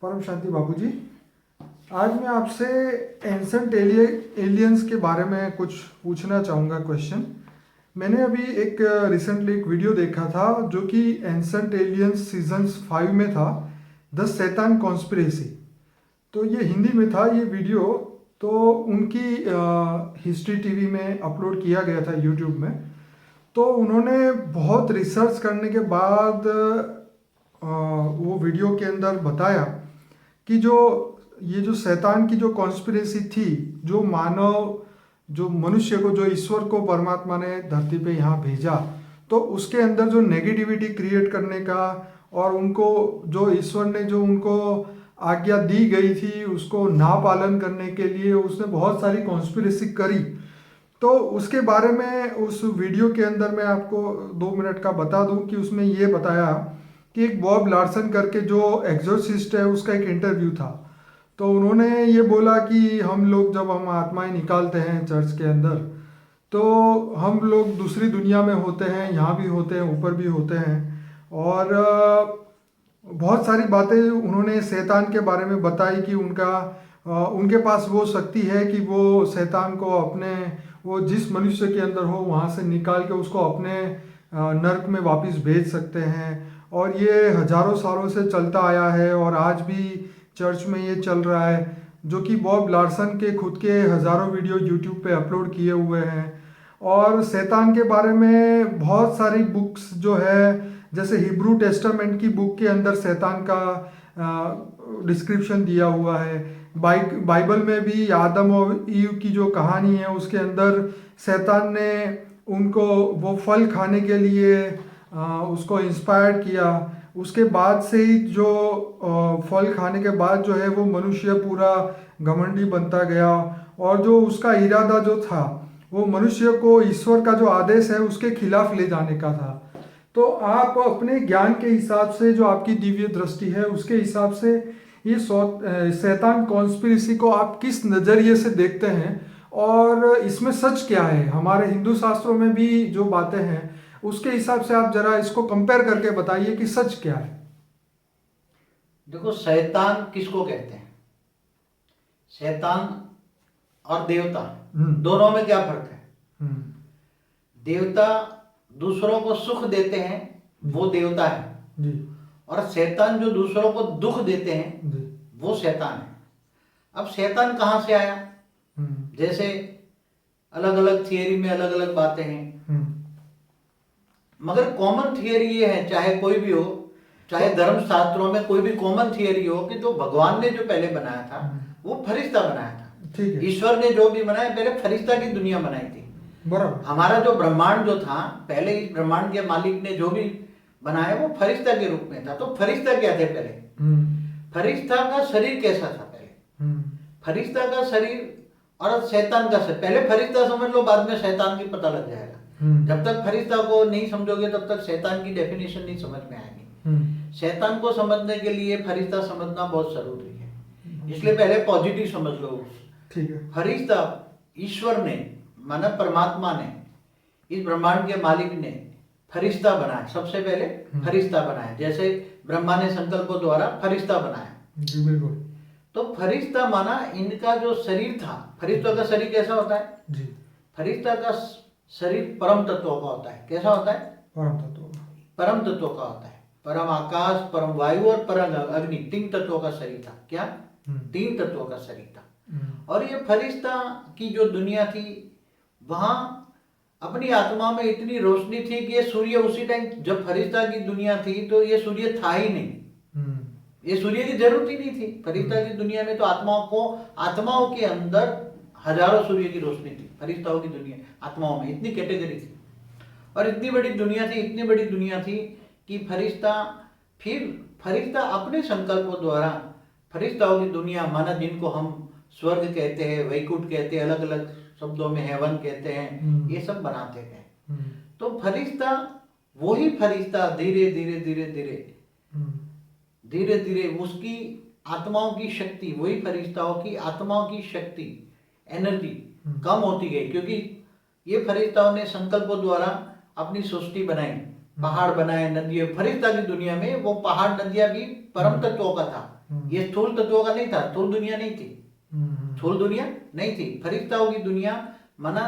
परम शांति बाबूजी। आज मैं आपसे एंसेंट एलियंस के बारे में कुछ पूछना चाहूँगा क्वेश्चन। मैंने अभी एक रिसेंटली एक वीडियो देखा था जो कि एंसेंट एलियंस सीजन्स 5 में था, द सैतान कॉन्स्पिरेसी। तो ये हिंदी में था ये वीडियो। तो उनकी हिस्ट्री टीवी में अपलोड किया गया था यूट्यूब में। तो उन्होंने बहुत रिसर्च करने के बाद वो वीडियो के अंदर बताया कि जो शैतान की जो कॉन्स्पिरेसी थी, जो मनुष्य को, जो ईश्वर को परमात्मा ने धरती पे यहाँ भेजा, तो उसके अंदर जो नेगेटिविटी क्रिएट करने का और उनको जो ईश्वर ने जो उनको आज्ञा दी गई थी उसको ना पालन करने के लिए उसने बहुत सारी कॉन्स्पिरेसी करी। तो उसके बारे में उस वीडियो के अंदर मैं आपको 2 मिनट का बता दूं कि उसमें ये बताया कि एक बॉब लार्सन करके जो एग्जोर्सिस्ट है उसका एक इंटरव्यू था। तो उन्होंने ये बोला कि जब हम आत्माएं निकालते हैं चर्च के अंदर, तो हम लोग दूसरी दुनिया में होते हैं, यहाँ भी होते हैं, ऊपर भी होते हैं। और बहुत सारी बातें उन्होंने शैतान के बारे में बताई कि उनके पास वो शक्ति है कि वो शैतान को वो जिस मनुष्य के अंदर हो वहाँ से निकाल के उसको अपने नर्क में वापस भेज सकते हैं। और ये हजारों सालों से चलता आया है और आज भी चर्च में ये चल रहा है, जो कि बॉब लार्सन के खुद के हजारों वीडियो यूट्यूब पे अपलोड किए हुए हैं। और शैतान के बारे में बहुत सारी बुक्स जो है, जैसे हिब्रू टेस्टामेंट की बुक के अंदर शैतान का डिस्क्रिप्शन दिया हुआ है। बाइबल में भी आदम और ईव की जो कहानी है उसके अंदर शैतान ने उनको वो फल खाने के लिए उसको इंस्पायर किया। उसके बाद से ही जो फल खाने के बाद जो है वो मनुष्य पूरा घमंडी बनता गया। और जो उसका इरादा जो था वो मनुष्य को ईश्वर का जो आदेश है उसके खिलाफ ले जाने का था। तो आप अपने ज्ञान के हिसाब से, जो आपकी दिव्य दृष्टि है उसके हिसाब से, ये शैतान कॉन्स्पिरेसी को आप किस नज़रिए से देखते हैं और इसमें सच क्या है? हमारे हिंदू शास्त्रों में भी जो बातें हैं उसके हिसाब से आप जरा इसको कंपेयर करके बताइए कि सच क्या है। देखो, शैतान किसको कहते हैं? शैतान और देवता दोनों में क्या फर्क है? देवता दूसरों को सुख देते हैं, वो देवता है जी। और शैतान जो दूसरों को दुख देते हैं जी। वो शैतान है। अब शैतान कहाँ से आया? जैसे अलग अलग थियरी में अलग अलग बातें हैं, मगर कॉमन थियरी ये है, चाहे कोई भी हो, चाहे धर्म शास्त्रों में कोई भी कॉमन थियरी हो, कि तो भगवान ने जो पहले बनाया था वो फरिश्ता बनाया था। ठीक है। ईश्वर ने जो भी बनाया पहले फरिश्ता की दुनिया बनाई थी। बराबर। हमारा जो ब्रह्मांड जो था, पहले इस ब्रह्मांड के मालिक ने जो भी बनाया वो फरिश्ता के रूप में था। तो फरिश्ता क्या थे पहले? फरिश्ता का शरीर कैसा था पहले? फरिश्ता का शरीर और शैतान का शरीर। पहले फरिश्ता समझ लो, बाद में शैतान की पता लग जाएगा। जब तक फरिश्ता को नहीं समझोगे तब तक शैतान की डेफिनेशन नहीं समझ में आएगी। शैतान को समझने के लिए फरिश्ता समझना बहुत जरूरी है, इसलिए पहले पॉजिटिव समझ लो। ठीक है। फरिश्ता ईश्वर ने, माना परमात्मा ने, इस ब्रह्मांड के मालिक ने फरिश्ता बनाया। सबसे पहले फरिश्ता बनाया, जैसे ब्रह्मा ने संकल्पों द्वारा फरिश्ता बनाया। जी बिल्कुल। तो फरिश्ता माना इनका जो शरीर था, फरिश्ता का शरीर कैसा होता है? जी। फरिश्ता का शरीर परम तत्वों का होता है। कैसा होता है? परम तत्व। परम तत्वों का होता है। परम आकाश, परम वायु और परम अग्नि, 3 तत्वों का शरीर था। क्या? 3 तत्वों का शरीर था। और ये फरिश्ता की जो दुनिया थी, वहां अपनी आत्मा में इतनी रोशनी थी कि ये सूर्य उसी टाइम, जब फरिश्ता की दुनिया थी तो ये सूर्य था ही नहीं। ये सूर्य की जरूरत ही नहीं थी। फरिश्ता की दुनिया में तो आत्माओं के अंदर हजारों सूर्य की रोशनी थी। फरिश्ताओं की दुनिया, आत्माओं में इतनी कैटेगरी थी और इतनी बड़ी दुनिया थी, इतनी बड़ी दुनिया थी कि फरिश्ता अपने संकल्पों द्वारा फरिश्ताओं की दुनिया, माना जिनको हम स्वर्ग कहते हैं, वैकुंठ कहते हैं, अलग अलग शब्दों में हेवन कहते हैं, ये सब बनाते हैं। तो फरिश्ता, वही फरिश्ता धीरे धीरे धीरे धीरे धीरे धीरे उसकी आत्माओं की शक्ति, वही फरिश्ताओं की आत्माओं की शक्ति, एनर्जी कम होती गई, क्योंकि ये फरिश्ताओं ने संकल्पों द्वारा अपनी सृष्टि बनाई, पहाड़ बनाए, नदियां। फरिश्ता की दुनिया में वो पहाड़ नदियां भी परम तत्वों का था, ये स्थूल तत्वों का नहीं था, स्थूल दुनिया नहीं थी, स्थूल दुनिया नहीं थी। फरिश्ताओं की दुनिया माना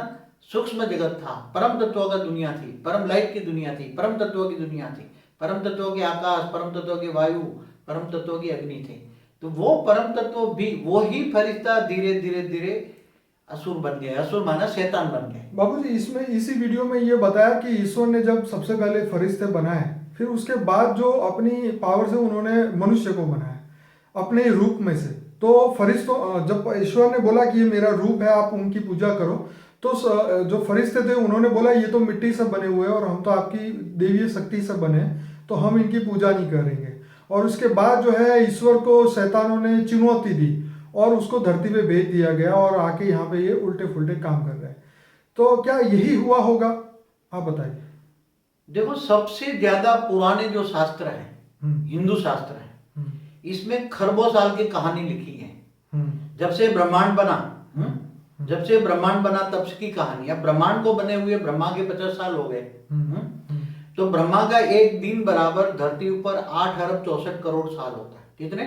सूक्ष्म जगत था, परम तत्वों का दुनिया थी, परम लाइट की दुनिया थी, परम तत्वों की दुनिया थी, परम तत्वों के आकाश, परम तत्वों के वायु, परम तत्वों की अग्नि थे। तो वो परम तत्व भी वो ही फरिश्ता धीरे धीरे धीरे असुर बन गए, असुर माना शैतान बन गए। बाबूजी इसमें इसी वीडियो में ये बताया कि ईश्वर ने जब सबसे पहले फरिश्ते बनाए, फिर उसके बाद जो अपनी पावर से उन्होंने मनुष्य को बनाया अपने रूप में से। तो फरिश्तों जब ईश्वर ने बोला कि ये मेरा रूप है, आप उनकी पूजा करो, तो जो फरिश्ते थे उन्होंने बोला ये तो मिट्टी से बने हुए हैं और हम तो आपकी देवीय शक्ति से बने, तो हम इनकी पूजा नहीं करेंगे। और उसके बाद जो है ईश्वर को शैतानों ने चुनौती दी और उसको धरती पे भेज दिया गया और आके यहाँ पे ये उल्टे फुल्टे काम कर रहे हैं। तो क्या यही हुआ होगा, आप बताइए। देखो, सबसे ज्यादा पुराने जो शास्त्र हैं, हिंदू शास्त्र हैं, इसमें खरबों साल की कहानी लिखी है। जब से ब्रह्मांड बना, जब से ब्रह्मांड बना तब से की कहानी। अब ब्रह्मांड को बने हुए ब्रह्मा के 50 साल हो गए। तो ब्रह्मा का एक दिन बराबर धरती ऊपर 8 अरब 64 करोड़ साल होता है। कितने?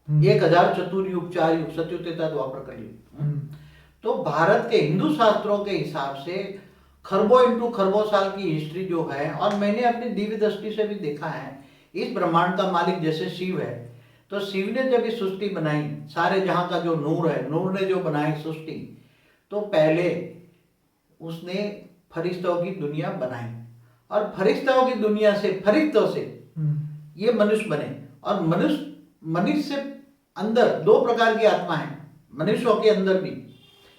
1000 चतुर्युग, 4 युग, सतयुग, त्रेता, द्वापर, कलयुग। तो भारत के हिंदू शास्त्रों के हिसाब से खरबों इंटू खरबों साल की हिस्ट्री जो है, और मैंने अपनी दिव्य दृष्टि से भी देखा है, इस ब्रह्मांड का मालिक जैसे शिव है, तो शिव ने जब ये सृष्टि बनाई, सारे जहां का जो नूर है, नूर ने जो बनाई सृष्टि, तो पहले उसने फरिश्तों की दुनिया बनाई और फरिश्तों की दुनिया से, फरिश्तों से ये मनुष्य बने। और मनुष्य से अंदर 2 प्रकार की आत्मा है मनुष्यों के अंदर भी।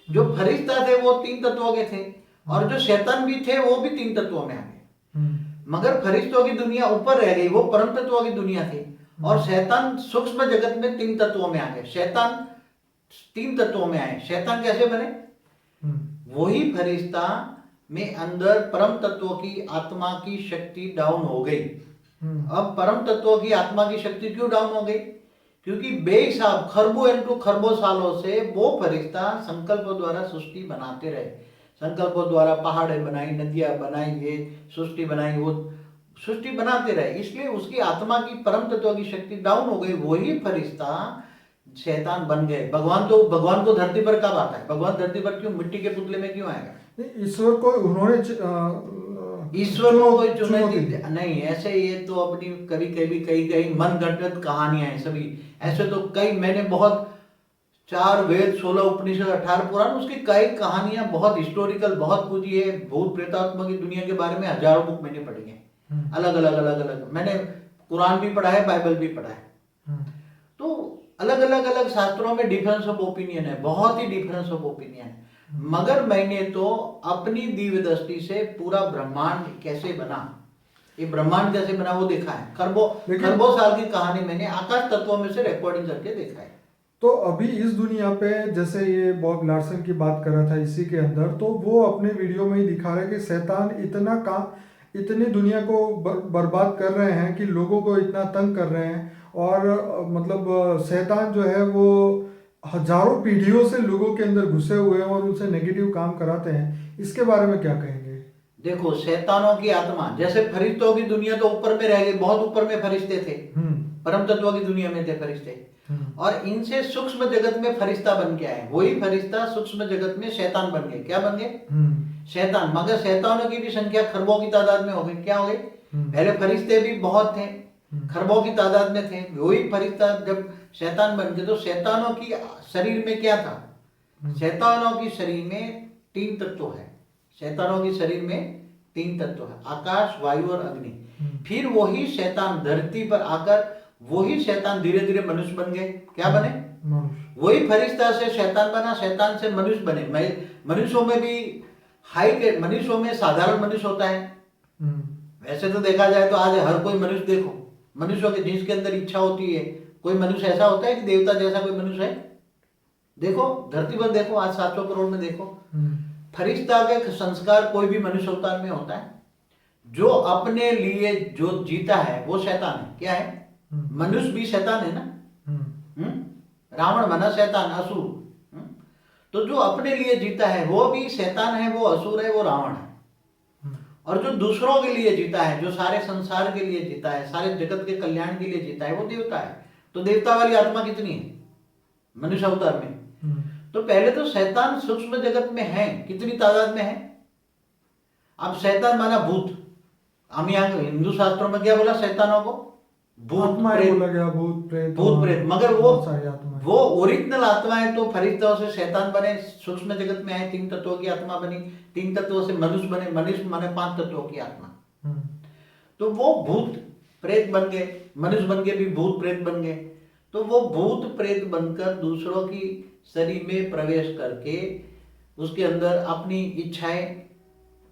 जो फरिश्ता थे वो 3 तत्वों के थे और जो शैतान भी थे वो भी 3 तत्वों में आ गए। मगर फरिश्तों की दुनिया ऊपर रह गई, वो परम तत्वों की दुनिया थी, और शैतान सूक्ष्म जगत में 3 तत्वों में आ गए। शैतान 3 तत्वों में आए। शैतान कैसे बने? वही फरिश्ता में अंदर परम तत्वों की आत्मा की शक्ति डाउन हो गई। अब परम तत्वों की आत्मा की शक्ति क्यों डाउन हो गई? क्योंकि बेहिसाब खरबों इंटू खरबों सालों से वो फरिश्ता संकल्पों द्वारा सृष्टि बनाते रहे। संकल्पों द्वारा पहाड़े बनाई, नदियां बनाई, ये सृष्टि बनाई, वो सृष्टि बनाते रहे, इसलिए उसकी आत्मा की परम तत्व की शक्ति डाउन हो गई। वही फरिश्ता शैतान बन गए। भगवान को धरती पर कब आता है? भगवान धरती पर क्यों मिट्टी के पुतले में क्यों आएगा? ईश्वर को उन्होंने ईश्वर को कोई चुनौती नहीं। ऐसे ये तो अपनी कभी कभी कई मन गढ़ंत कहानियां हैं सभी। ऐसे तो कई, मैंने बहुत 4 वेद, 16 उपनिषद, 18 पुराण, उसकी कई कहानियां बहुत हिस्टोरिकल, बहुत कुछ ये भूत प्रेतात्मा की दुनिया के बारे में हजारों बुक मैंने पढ़ी है। अलग अलग मैंने कुरान भी पढ़ा है, बाइबल भी पढ़ा है। तो अलग अलग शास्त्रों में डिफरेंस ऑफ ओपिनियन है, बहुत ही डिफरेंस ऑफ ओपिनियन है। मगर मैंने तो अपनी दिव्य दृष्टि से पूरा ब्रह्मांड कैसे बना, ये ब्रह्मांड कैसे बना वो देखा है। खरबों साल की कहानी मैंने आकाश तत्वों में से रिकॉर्डिंग करके देखा है। तो अभी इस दुनिया पे जैसे ये बॉब लार्सन की बात कर रहा था इसी के अंदर, तो वो अपने वीडियो में ही दिखा रहे हैं कि शैतान इतनी दुनिया को बर्बाद कर रहे हैं कि लोगों को इतना तंग कर रहे हैं। और मतलब शैतान जो है वो हजारों पीढ़ियों से लोगों के अंदर घुसे हुए हैं और उनसे नेगेटिव काम कराते हैं। इसके बारे में क्या कहेंगे? देखो, शैतानों की आत्मा, जैसे फरिश्तों की दुनिया तो ऊपर में रह गई, बहुत ऊपर में फरिश्ते थे, परम तत्वों की दुनिया में थे फरिश्ते, और इनसे सूक्ष्म जगत में फरिश्ता बन के आए। वही फरिश्ता सूक्ष्म जगत में शैतान बन गए। क्या बन गए? शैतान। मगर शैतानों की भी संख्या खरबों की तादाद में हो गई। क्या हो गई? पहले फरिश्ते भी बहुत थे, खरबों की तादाद में थे। वही फरिश्ता जब शैतान बन गए, तो शैतानों की शरीर में क्या था? शैतानों की शरीर में 3 तत्व है। शैतानों की शरीर में 3 तत्व है, आकाश, वायु और अग्नि। फिर वही शैतान धरती पर आकर, वही शैतान धीरे धीरे मनुष्य बन गए। क्या बने? वही फरिश्ता से शैतान बना, शैतान से मनुष्य बने। मनुष्यों में भी मनुष्यों में साधारण मनुष्य होता है। वैसे तो देखा जाए तो आज हर कोई मनुष्य, देखो मनुष्यों के जिसके अंदर इच्छा होती है, कोई मनुष्य ऐसा होता है कि देवता जैसा कोई मनुष्य है? देखो धरती पर, देखो आज 700 करोड़ में देखो, फरिश्ता के संस्कार कोई भी मनुष्य अवतार में होता है। जो अपने लिए जो जीता है वो शैतान है। क्या है? मनुष्य भी शैतान है ना। रावण बना शैतान, असुर। तो जो अपने लिए जीता है वो भी शैतान है, वो असुर है, वो रावण है। और जो दूसरों के लिए जीता है, जो सारे संसार के लिए जीता है, सारे जगत के कल्याण के लिए जीता है, वो देवता है। तो देवता वाली आत्मा कितनी है मनुष्य अवतार में? तो पहले तो शैतान सूक्ष्म जगत में है, कितनी तादाद में है? अब शैतान माना भूत, हम यहाँ हिंदू शास्त्रों में क्या बोला शैतानों को? भूत प्रेत बोला गया, भूत प्रेत, भूत प्रेत। मगर वो ओरिजिनल आत्माएं तो फरिश्तों से शैतान बने, सूक्ष्म जगत में आए, 3 तत्वों की आत्मा बनी, 3 तत्वों से मनुष्य बने, मनुष्य माने 5 तत्वों की आत्मा। तो वो भूत प्रेत बन गए, मनुष्य बन के भी भूत प्रेत बन गए। तो वो भूत प्रेत बनकर दूसरों की शरीर में प्रवेश करके उसके अंदर अपनी इच्छाएं,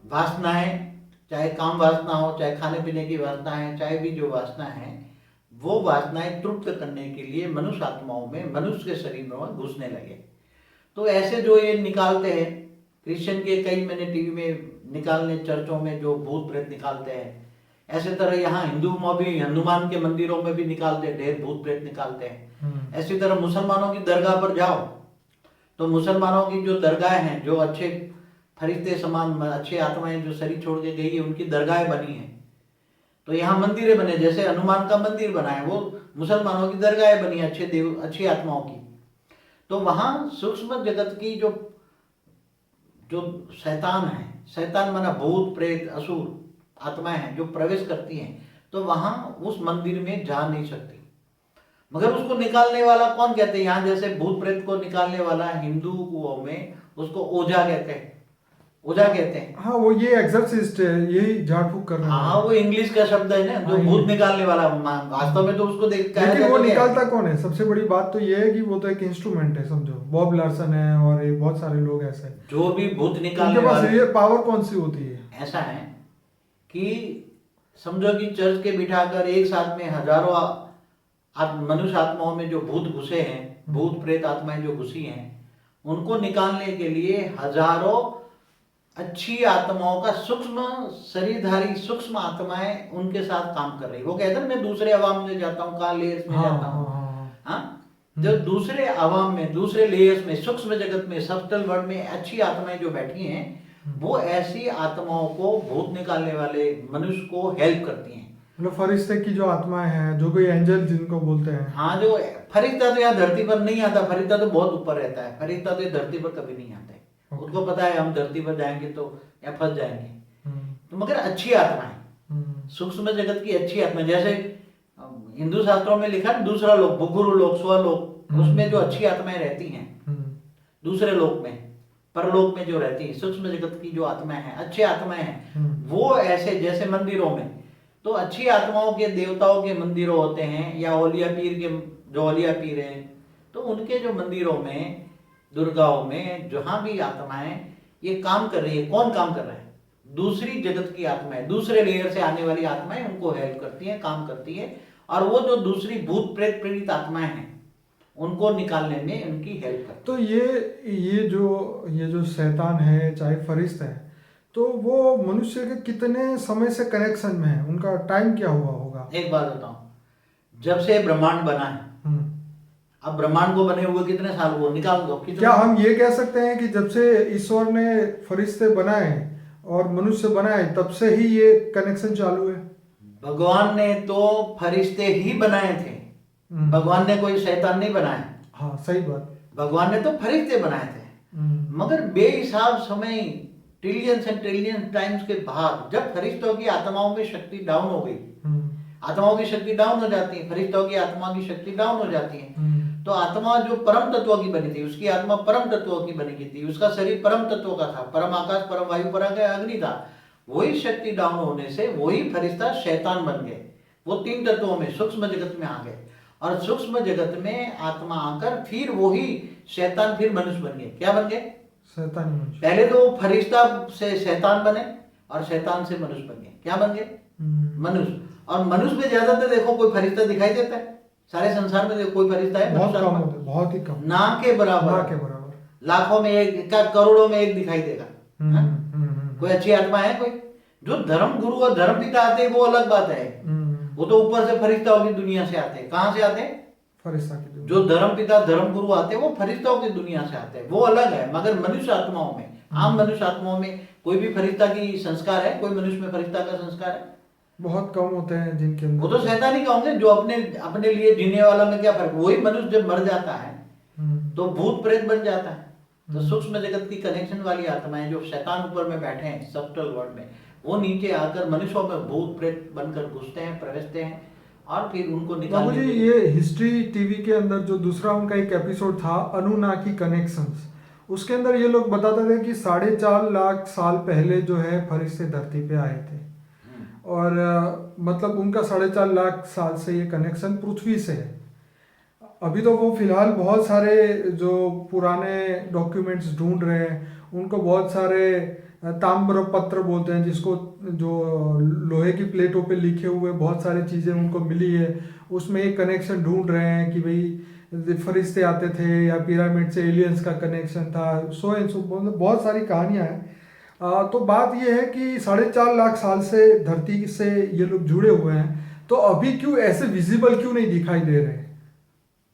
वासनाएं, चाहे काम वासना हो, चाहे खाने पीने की वासना है, चाहे भी जो वासना है, वो वासनाएं तृप्त करने के लिए मनुष्य आत्माओं में, मनुष्य के शरीर में घुसने लगे। तो ऐसे जो ये निकालते हैं, क्रिश्चियन के कई मैंने टीवी में निकालने, चर्चों में जो भूत प्रेत निकालते हैं, ऐसे तरह यहाँ हिंदू में भी हनुमान के मंदिरों में भी निकालते हैं, ढेर भूत प्रेत निकालते हैं। ऐसी तरह मुसलमानों की दरगाह पर जाओ तो मुसलमानों की जो दरगाह हैं, जो अच्छे फरिश्ते समान अच्छी आत्माएं जो शरीर छोड़ के गई है, उनकी दरगाहें बनी हैं। तो यहाँ मंदिरें बने, जैसे हनुमान का मंदिर बना है, वो मुसलमानों की दरगाहें बनी है, अच्छे देव, अच्छी आत्माओं की। तो वहाँ सूक्ष्म जगत की जो शैतान है, शैतान माना भूत प्रेत असुर आत्माएं हैं जो प्रवेश करती हैं, तो वहां उस मंदिर में जा नहीं सकती। मगर उसको निकालने वाला कौन कहते हैं? यहाँ जैसे भूत प्रेत को निकालने वाला हिंदुओं में उसको ओझा कहते हैं, ओझा कहते हैं। हाँ, वो ये एक्सर्सिस्ट है, यही झाड़ फूक कर रहा है। हाँ, वो इंग्लिश का शब्द है ना, जो भूत निकालने वाला। वास्तव में तो उसको लेकिन वो निकालता कौन है? सबसे बड़ी बात तो ये है कि वो तो एक इंस्ट्रूमेंट है, समझो। बॉब लार्सन है और बहुत सारे लोग ऐसे जो भी भूत निकालने उनके पास ये पावर कौन सी होती है? ऐसा है कि समझो कि चर्च के बिठाकर एक साथ में हजारों मनुष्य आत्माओं में जो भूत घुसे हैं, भूत प्रेत आत्माएं जो घुसी हैं, उनको निकालने के लिए हजारों अच्छी आत्माओं का सूक्ष्म शरीरधारी सूक्ष्म आत्माएं उनके साथ काम कर रही। वो कहते हैं मैं दूसरे अवाम में जाता हूँ, कहाँ लेयर्स में जाता हूँ। जो दूसरे अवाम में, दूसरे लेयर्स में, सूक्ष्म जगत में, सब्टल वर्ल्ड में अच्छी आत्माएं जो बैठी हैं, वो ऐसी आत्माओं को, भूत निकालने वाले मनुष्य को हेल्प करती हैं। मतलब फरिश्ते की जो आत्माएं हैं, जो कोई एंजल जिनको बोलते हैं। हाँ, जो फरिश्ता तो यहाँ धरती पर नहीं आता, फरिश्ता तो बहुत ऊपर रहता है, फरिश्ता तो धरती पर कभी नहीं आता है। उसको पता है हम धरती पर जाएंगे तो या फंस जाएंगे। तो मगर अच्छी आत्माएं, सूक्ष्म जगत की अच्छी आत्माएं, जैसे हिंदू शास्त्रों में लिखा है दूसरा लोक, भुगुरु लोक, स्वलोक, उसमें जो अच्छी आत्माएं रहती हैं, दूसरे लोक में, परलोक में जो रहती है, सूक्ष्म जगत की जो आत्माएं हैं, अच्छी आत्माएं हैं, वो ऐसे जैसे मंदिरों में तो अच्छी आत्माओं के देवताओं के मंदिरों होते हैं, या औलिया पीर के, जो औलिया पीर हैं, तो उनके जो मंदिरों में, दुर्गाओं में, जहां भी आत्माएं ये काम कर रही है, कौन काम कर रहा है? दूसरी जगत की आत्माएं, दूसरे लेयर से आने वाली आत्माएं उनको हेल्प करती हैं, काम करती है। और वो जो दूसरी भूत प्रेत प्रेरित आत्माएं हैं, उनको निकालने में उनकी हेल्प करती। तो ये जो शैतान है, चाहे फरिश्ता है, तो वो मनुष्य के कितने समय से कनेक्शन में है? उनका टाइम क्या हुआ होगा? एक बात बताऊं, जब से ब्रह्मांड बना है, अब ब्रह्मांड को बने हुए कितने साल हुए, निकाल दो। क्या हम ये कह सकते हैं कि जब से ईश्वर ने फरिश्ते बनाए और मनुष्य बनाए, तब से ही ये कनेक्शन चालू है? भगवान ने तो फरिश्ते ही बनाए थे, भगवान ने कोई शैतान नहीं बनाया। हाँ, सही बात। भगवान ने तो फरिश्ते बनाए थे, मगर बेहिसाब समय, ट्रिलियंस एंड ट्रिलियंस टाइम्स के बाद, जब फरिश्तों की आत्माओं में शक्ति डाउन हो गई, आत्माओं की शक्ति डाउन हो जाती है, फरिश्तों की आत्मा की शक्ति डाउन हो जाती है, तो आत्मा जो परम तत्वों की बनी थी, उसकी आत्मा परम तत्वों की बनी थी, उसका शरीर परम तत्वों का था, परम आकाश, परम वायु, परम अग्नि था। वही शक्ति डाउन होने से वही फरिश्ता शैतान बन गए। वो 3 तत्वों में, सूक्ष्म जगत में आ गए, और सूक्ष्म जगत में आत्मा आकर फिर वही शैतान फिर मनुष्य बन गए। क्या बन गए? शैतान मनुष्य। पहले तो फरिश्ता से शैतान बने और शैतान से मनुष्य बन गए। क्या बन गए? मनुष्य। और मनुष्य में ज्यादातर देखो कोई फरिश्ता दिखाई देता है? सारे संसार में देखो कोई फरिश्ता है? बहुत कम होते, बहुत ही कम, ना के बराबर, लाखों में एक, करोड़ों में एक दिखाई देगा। कोई अच्छी आत्मा है कोई? जो धर्म गुरु और धर्म पिता आते हैं वो अलग बात है, वो तो ऊपर से फरिश्ताओं की दुनिया से आते हैं। कहाँ से आते हैं? फरिश्ता की दुनिया। जो धर्म पिता धर्म गुरु आते हैं वो फरिश्ताओं की दुनिया से आते हैं, वो अलग है। मगर मनुष्य आत्माओं में, आम मनुष्य आत्माओं में कोई भी फरिश्ता की संस्कार है? कोई मनुष्य में फरिश्ता का संस्कार है? बहुत कम होते हैं जिनके अंदर। वो तो शैतान ही कहूंगे, जो अपने अपने लिए जीने वाला में क्या फर्क। वही मनुष्य जब मर जाता है तो भूत प्रेत बन जाता है। तो सूक्ष्म जगत की कनेक्शन वाली आत्माएं जो शैतान ऊपर में बैठे हैं सब्टल वर्ल्ड में, वो नीचे आकर मनुष्यों में भूत प्रेत बनकर घुसते हैं, प्रवेशते हैं और फिर उनको बाबू निकालने जी, के लिए। ये हिस्ट्री टीवी के अंदर जो दूसरा उनका एक एपिसोड था अनुनाकी कनेक्शंस, उसके अंदर ये लोग बताते थे कि 4.5 लाख साल पहले जो है फरिश्ते धरती पे आए थे। और मतलब उनका 4.5 लाख साल से ये कनेक्शन पृथ्वी से है। अभी तो वो फिलहाल बहुत सारे जो पुराने डॉक्यूमेंट्स ढूंढ रहे हैं, उनको बहुत सारे ताम्र पत्र बोलते हैं जिसको, जो लोहे की प्लेटों पे लिखे हुए बहुत सारी चीज़ें उनको मिली है, उसमें एक कनेक्शन ढूंढ रहे हैं कि भाई फरिश्ते आते थे या पिरामिड से एलियंस का कनेक्शन था, सो एंड सो बहुत सारी कहानियां हैं। तो बात यह है कि 4.5 लाख साल से धरती से ये लोग जुड़े हुए हैं, तो अभी क्यों ऐसे विजिबल क्यों नहीं दिखाई दे रहे हैं?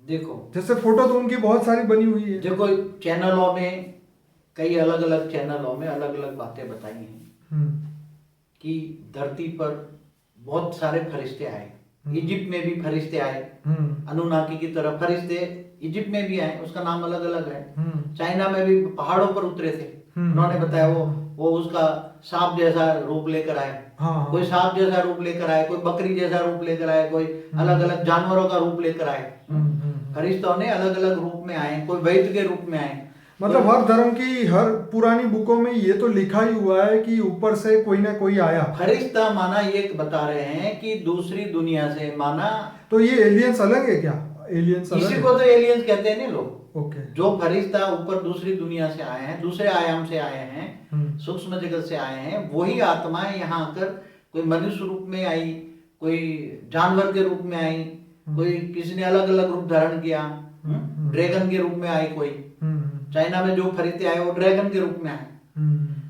देखो, जैसे फोटो तो उनकी बहुत सारी बनी हुई है। देखो चैनलों में, कई अलग अलग चैनलों में अलग अलग बातें बताई हैं कि धरती पर बहुत सारे फरिश्ते आए। इजिप्ट में भी फरिश्ते आए, अनुनाकी की तरह फरिश्ते इजिप्ट में भी आए, उसका नाम अलग अलग है। चाइना में भी पहाड़ों पर उतरे थे, उन्होंने बताया वो उसका सांप जैसा रूप लेकर आए। कोई सांप जैसा रूप लेकर आए, कोई बकरी जैसा रूप लेकर आए, कोई अलग अलग जानवरों का रूप लेकर आए। फरिश्तों ने अलग अलग रूप में आए, कोई वैद्य के रूप में आए। मतलब हर धर्म की हर पुरानी बुकों में ये तो लिखा ही हुआ है कि ऊपर से कोई ना कोई आया। फरिश्ता माना ये बता रहे हैं कि दूसरी दुनिया से माना। तो ये एलियंस अलग है क्या? एलियंस अलग इसी को तो एलियंस कहते हैं ना लोग। ओके। जो फरिश्ता ऊपर दूसरी दुनिया से आए हैं, दूसरे आयाम से आए हैं, सूक्ष्म जगत से आए हैं, वही आत्माएं यहाँ आकर कोई मनुष्य रूप में आई, कोई जानवर के रूप में आई, कोई किसी ने अलग अलग रूप धारण किया, ड्रैगन के रूप में आए। कोई चाइना में जो फरिश्ते आए वो ड्रैगन के रूप में आए।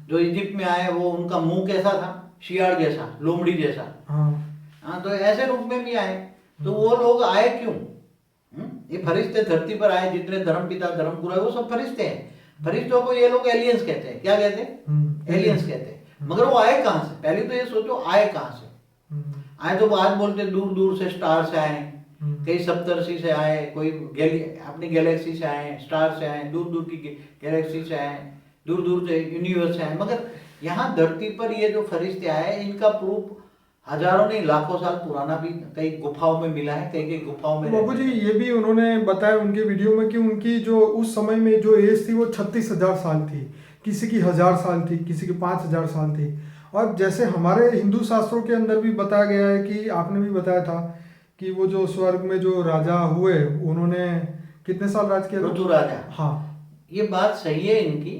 जो इजिप्ट में आए वो उनका मुंह कैसा था, शियार जैसा, लोमड़ी जैसा। हाँ, तो ऐसे रूप में भी आए। तो वो लोग आए क्यों? ये फरिश्ते धरती पर आए, जितने धर्म पिता धर्म गुरु है वो सब फरिश्ते हैं। फरिश्तों को ये लोग एलियंस कहते हैं। क्या कहते हैं? एलियंस कहते हैं। मगर वो आए कहाँ से? पहले तो ये सोचो, आए कहाँ से? आए तो आज बोलते दूर दूर से स्टार से आए, कई सप्तर्षि से आए, कोई अपनी गैलेक्सी से आए, स्टार से आए, दूर दूर की गैलेक्सी से आए, दूर दूर से यूनिवर्स से आए। मगर यहाँ धरती पर ये जो फरिश्ते आए, इनका प्रूफ हजारों नहीं लाखों साल पुराना भी कई गुफाओं में मिला है, कई कई गुफाओं में। बाबू जी, ये भी उन्होंने बताया उनके वीडियो में कि उनकी जो उस समय में जो एज थी वो 36,000 साल थी, किसी की 1000 साल थी, किसी की 5000 साल थी। और जैसे हमारे हिंदू शास्त्रों के अंदर भी बताया गया है कि आपने भी बताया था कि वो जो स्वर्ग में जो राजा हुए, उन्होंने कितने साल राज किया? पृथु राजा। हाँ, ये बात सही है इनकी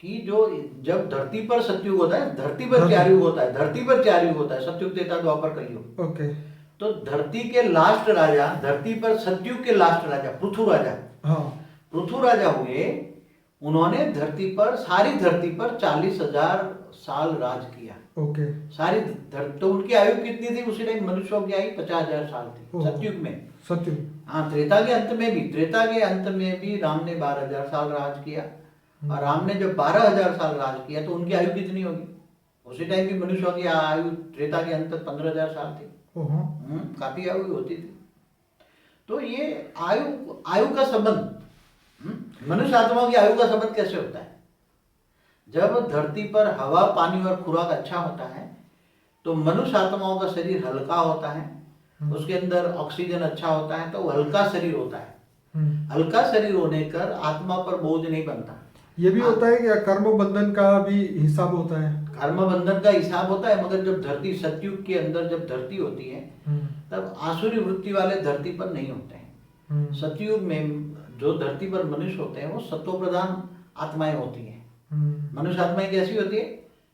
कि जो जब धरती पर सतयुग होता है, धरती पर चार युग होता है, धरती पर चार युग होता है, सतयुग, त्रेता, द्वापर, कलयुग। ओके। तो धरती के लास्ट राजा, धरती पर सतयुग के लास्ट राजा पृथु राजा। हाँ, पृथु राजा हुए। उन्होंने धरती पर, सारी धरती पर 40,000 साल राज किया। ओके। सारी धरती, तो उनकी आयु कितनी थी उसी टाइम? मनुष्यों की आयु 50,000 साल थी सतयुग में। सतयुग। हाँ, त्रेता के अंत में भी, त्रेता के अंत में भी राम ने 12,000 साल राज किया। और राम ने जब 12,000 साल राज किया तो उनकी आयु कितनी होगी? उसी टाइम की मनुष्यों की आयु त्रेता के अंत तक 15,000 साल थी। काफी आयु होती थी। तो ये आयु का संबंध, मनुष्य आत्माओं की आयु का संबंध कैसे होता है? जब धरती पर हवा, पानी और खुराक अच्छा होता है तो मनुष्य आत्माओं का शरीर हल्का होता है, उसके अंदर ऑक्सीजन अच्छा होता है, तो वो हल्का शरीर होता है। हल्का शरीर होने कर आत्मा पर बोझ नहीं बनता। ये भी होता है कि कर्म बंधन का भी हिसाब होता है? कर्म बंधन का हिसाब होता है, मगर जब धरती, सतयुग के अंदर जब धरती होती है तब आसुरी वृत्ति वाले धरती पर नहीं होते हैं। सतयुग में जो धरती पर मनुष्य होते हैं वो सत्व प्रधान आत्माएं होती हैं। मनुष्य आत्माएं कैसी होती है?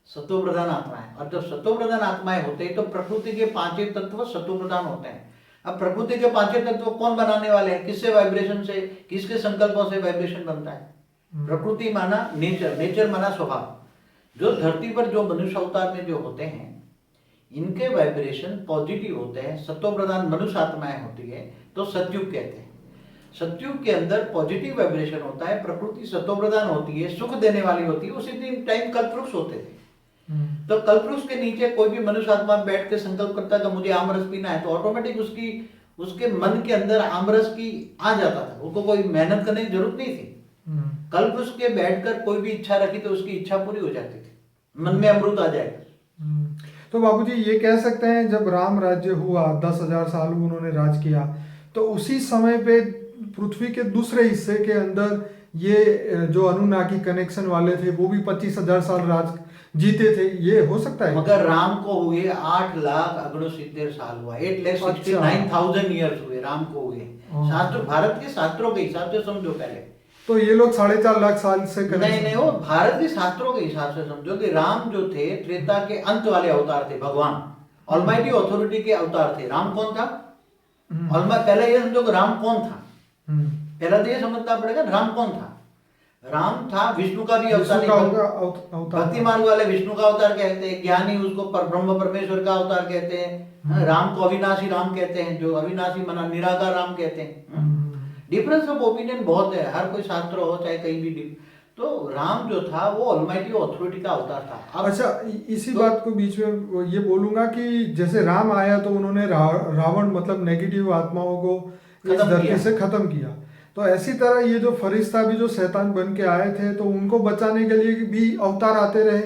सत्व प्रधान आत्माएं। और जब सत्व प्रधान आत्माएं होते हैं तो प्रकृति के पांचों तत्व सत्व प्रधान होते हैं। अब प्रकृति के पांचों तत्व कौन बनाने वाले हैं? किससे वाइब्रेशन से, किसके संकल्पों से वाइब्रेशन बनता है? प्रकृति माना नेचर, नेचर माना स्वभाव। जो धरती पर जो मनुष्य अवतार में जो होते हैं, इनके वाइब्रेशन पॉजिटिव होते हैं, सत्व प्रधान मनुष्य आत्माएं होती है, तो सतयुग कहते हैं। सतयुग के अंदर पॉजिटिव वाइब्रेशन होता है, प्रकृति सत्व प्रधान होती है, सुख देने वाली होती है। उसी टाइम कल्पवृक्ष होते थे। तो कल्पवृक्ष के नीचे कोई भी मनुष्य आत्मा बैठ के संकल्प करता है कि मुझे आमरस पीना है, तो ऑटोमेटिक उसके मन के अंदर आमरस की आ जाता था, उसको कोई मेहनत करने की जरूरत नहीं थी। कल्पवृक्ष के बैठकर कोई भी इच्छा रखी तो उसकी इच्छा पूरी हो जाती थी, मन में अमृत आ जाएगा। तो बाबूजी ये कह सकते हैं जब राम राज्य हुआ 10,000 साल उन्होंने राज किया, तो उसी समय पे पृथ्वी के दूसरे हिस्से के अंदर ये जो अनुनाकी कनेक्शन वाले थे वो भी 25,000 साल राज जीते थे, ये हो सकता है? मगर राम को हुए 8,69,000 साल हुआ, 8,69,000 ईयर्स हुए राम को हुए। शास्त्र, भारत के शास्त्रों के हिसाब से समझो पहले। तो ये लोग 4.5 लाख साल से नहीं, वो भारत के शास्त्रों के हिसाब से समझो कि राम जो थे त्रेता के अंत वाले अवतार थे, भगवान ऑलमाइटी अथॉरिटी के अवतार थे। राम कौन था? पहले ये समझो कि राम कौन था, पहला तो ये समझना पड़ेगा राम कौन था। राम था विष्णु का भी अवतार, भक्ति मार्ग वाले विष्णु का अवतार कहते हैं, ज्ञानी उसको ब्रह्म परमेश्वर का अवतार कहते हैं। राम को अविनाशी राम कहते हैं, जो अविनाशी मना निराकार राम कहते हैं। डिफरेंस ऑफ ओपिनियन बहुत है, हर कोई शास्त्र हो चाहे कहीं भी। तो राम जो था वो ऑलमाइटी अथॉरिटी का अवतार था। अच्छा, इसी बात को बीच में ये बोलूंगा कि जैसे राम आया तो उन्होंने रावण मतलब नेगेटिव आत्माओं को इस धरती से खत्म किया, तो ऐसी तरह ये जो फरिश्ता भी जो शैतान बन के आए थे तो उनको बचाने के लिए भी अवतार आते रहे